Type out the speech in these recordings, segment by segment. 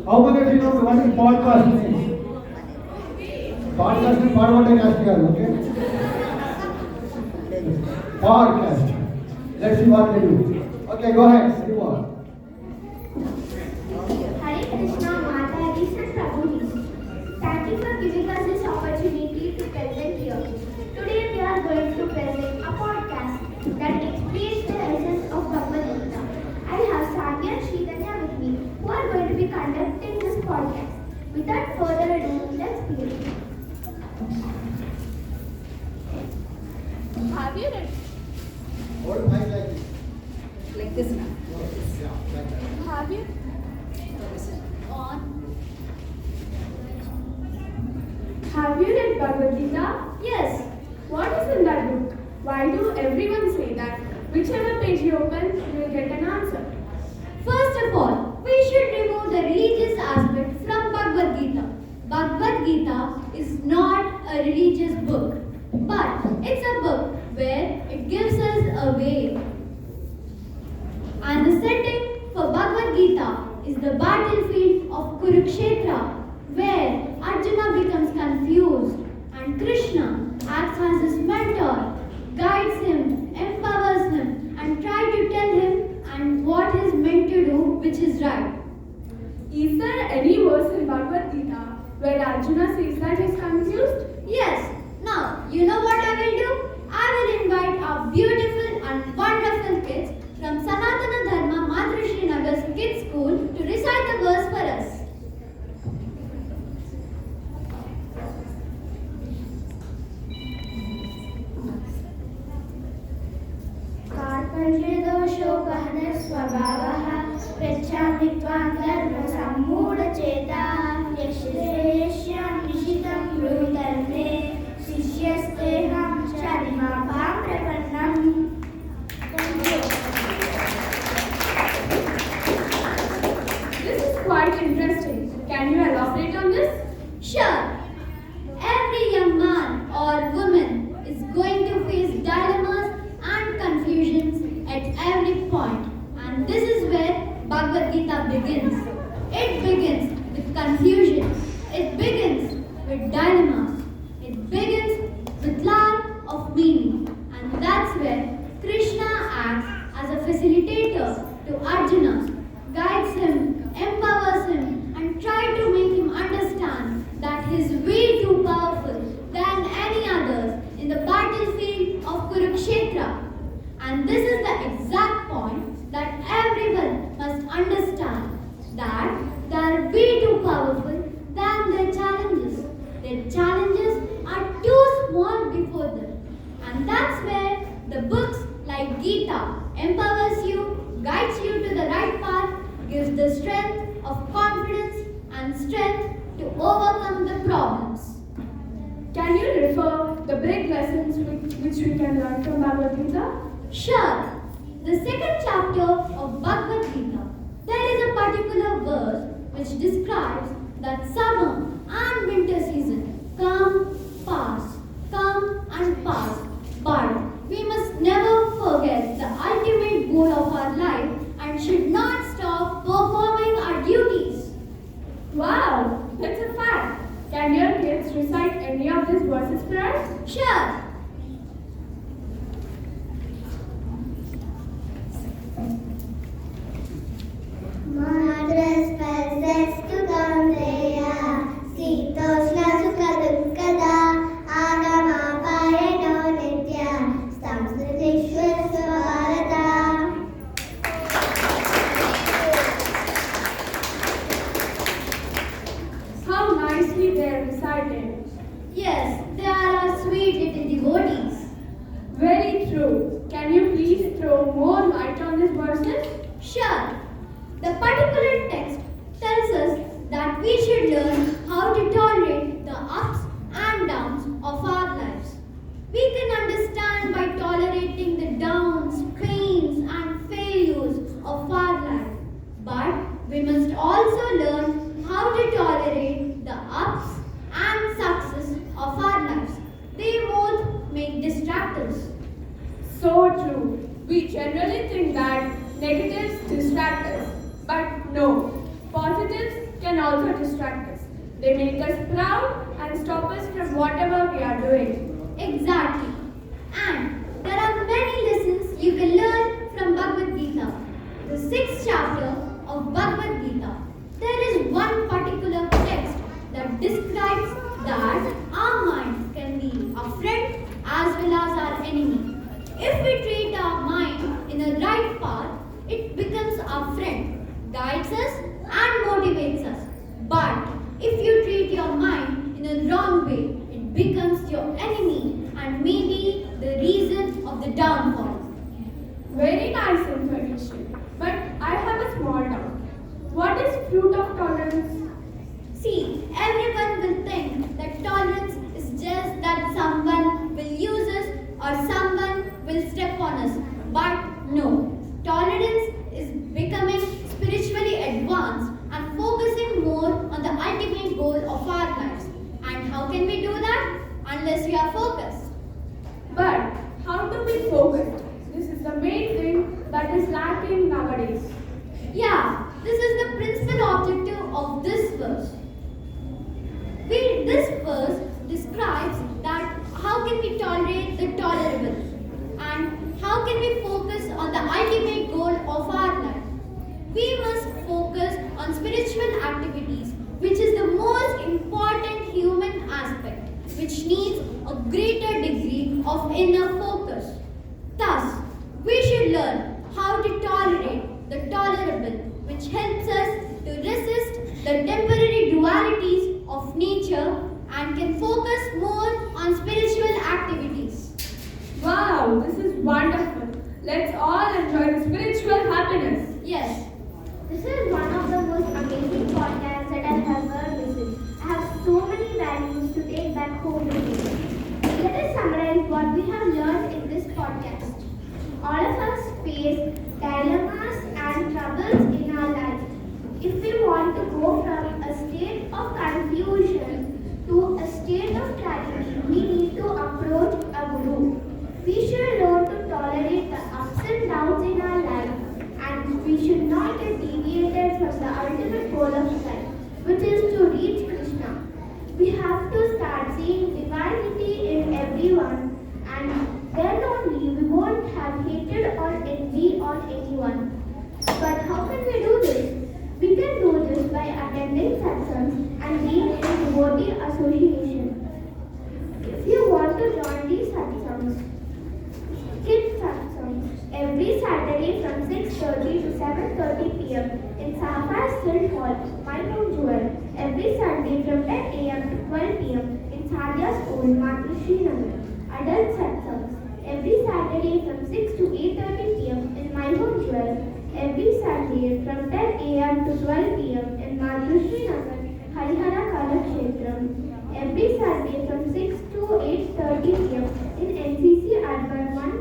How many of you know what is podcast means? Podcast means Parvata Cast, okay? Podcast. Let's see what they do. Okay, go ahead. You are. Hare Krishna, Mataji and Prabhuji. Thank you for giving us this opportunity to present here. Today we are going to present a podcast that explains the essence of Bhagavad Gita. I have Sanya and Sridhanya with me who are going to be conducting this podcast. Without further ado, let's begin. Have you read? Hold mic like this. Like this now. Yeah, like that. Have you? On. Have you read Bhagavad Gita? Yes. What is in that book? Why do everyone say that whichever page you open, you will get an answer? First of all, we should remove the religious aspect from Bhagavad Gita. Bhagavad Gita is not a religious book, but it's a book where it gives us a way. And the setting for Bhagavad Gita is the battlefield of Kurukshetra, where Arjuna becomes confused and Krishna acts as his mentor, guides him, empowers him, and tries to tell him and what he is meant to do, which is right. Is there any verse in Bhagavad Gita where Arjuna says that he is confused? Yes. Now, you know what I will do? I will invite our beautiful and wonderful kids from Sanatana Dharma Madrishi Nagar's Kids School to recite the verse for us. कार्पण्यदोषोपहन स्वभावः पृच्छामि त्वां धर्मसम्मूढचेताः यश्रेष्यां निशितं ब्रूतर्मे शिष्यस्तेऽहं शर्मापां प्रपन्नम्. This is quite interesting. Can you elaborate on this? Sure. Every young man or woman is going to face dilemmas and confusions at every point. And this is where Bhagavad Gita begins. It begins with confusion. It begins with dilemmas. It begins with lack of meaning. And that's where Krishna acts as a facilitator to Arjuna, guides him, empowers him, and tries to make him understand that he is way too powerful than any others in the battlefield of Kurukshetra. And this is the exact point that everyone must understand, that they are way too powerful than their challenges. Their challenges are too small before them. And that's where the books like Gita empowers you, guides you to the right path, gives the strength of confidence and strength to overcome the problems. Can you refer the big lessons which we can learn from Bhagavad Gita? Sure. The second chapter of Bhagavad Gita, there is a particular verse which describes that summer and winter season come, pass, and pass. But we must never forget the ultimate goal of our life and should not stop performing our duties. Wow, that's a fact. Can your kids recite any of these verses for us? Sure. मातृस्पर्शस्तु कौन्तेयः शीतोष्णसुखदुःखदा आगमापायनो नित्यः संस्कृतिष्वस्तु Bharat. How nicely they are recited. Yes, they are our sweet little devotees. Very true. Can you please throw more light on these verses? Sure. The particular text tells us that we should learn how to tolerate the ups and downs of our lives. We can understand by tolerating the downs, pains, and failures of our life. But we must also learn how to tolerate the ups and success of our lives. They both make distractors. So true. We generally think that negatives distract us. But no, also distract us. They make us proud and stop us from whatever we are doing. Exactly. And there are many lessons you can learn from Bhagavad Gita. The 6th chapter of Bhagavad Gita. There is one particular text that describes that our mind can be our friend as well as our enemy. If we treat our mind in a right path, it becomes our friend, guides us and motivates us. But if you treat your mind in a wrong way, it becomes your enemy and maybe the reason of the downfall. Very nice information. But I have a small doubt. What is fruit of tolerance? See, everyone will think that tolerance is just that someone will use us or someone will step on us. But no, tolerance is becoming spiritually advanced and focusing more on the ultimate goal of our lives. And how can we do that? Unless we are focused. But how to be focused? This is the main thing that is lacking nowadays. Yeah, this is the principal objective of this verse. This verse describes that how can we tolerate the tolerable and how can we focus on the ultimate goal of our life. We must focus on spiritual activities, which is the most important human aspect, which needs a greater degree of inner focus. Thus, we should learn how to tolerate the tolerable, which helps us to resist the temporary dualities of nature and can focus more on spiritual activities. Wow, this is wonderful. Let's all enjoy the spiritual happiness. Yes, This is one of the most amazing podcasts that I have ever listened. I have so many values to take back home with me. Let us summarize what we have learned in this podcast. All of us face dilemmas and troubles in our life. If we want to go from a state of confusion to a state of clarity, we need to approach a guru. We should learn to tolerate the ups and downs in our life, and we should not get deviated from the ultimate goal of life, which is to reach Krishna. We have to start seeing divinity in everyone, and then only we won't have hatred or envy on anyone. But how can we do this? We can do this by attending satsangs and being in a devotee association. If you want to join these satsangs, skip satsangs every Saturday from 6:30 to 7:30 p.m. in Sapphire Still Hall, My Home Jewel. Every Sunday from 10 a.m. to 12 p.m. in Sadhya School, Madhu Srinagar. Adult satsangs every Saturday from 6 to 8:30 p.m. in My Home Jewel. Every Sunday from 10 a.m. to 12 p.m. in Madhu Srinagar, Harihara Kalakshetram. Every Sunday from 6 to 8:30 p.m. in NCC Urban 1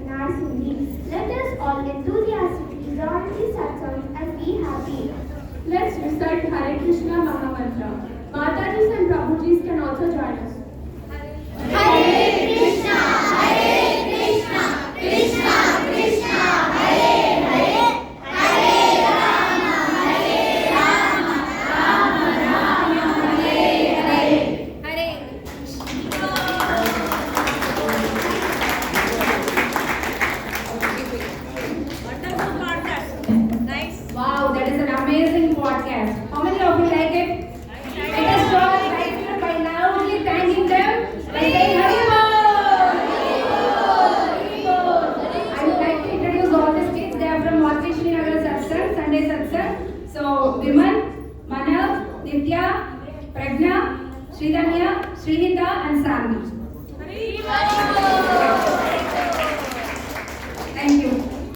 Narsindi. Let us all enthusiastically join these satsangs and be happy. Let's recite Hare Krishna Mahamantra. Matajis and Prabhujis can also join us. Hare Krishna, Krishna Krishna, Hare Hare, Hare Rama, Rama Rama, Hare Hare. Wonderful podcast. Nice. Wow, that is an amazing podcast. How many of you like it? Let us join right here by loudly thanking them by saying Hari Bol! Hari Bol! I would like to introduce all the kids. They are from Madhu Srinagar Satsang, Sunday Satsang. So, Viman, Manav, Nitya, Pragna, Sridhanya, Srinita and Sandy. Hari Bol.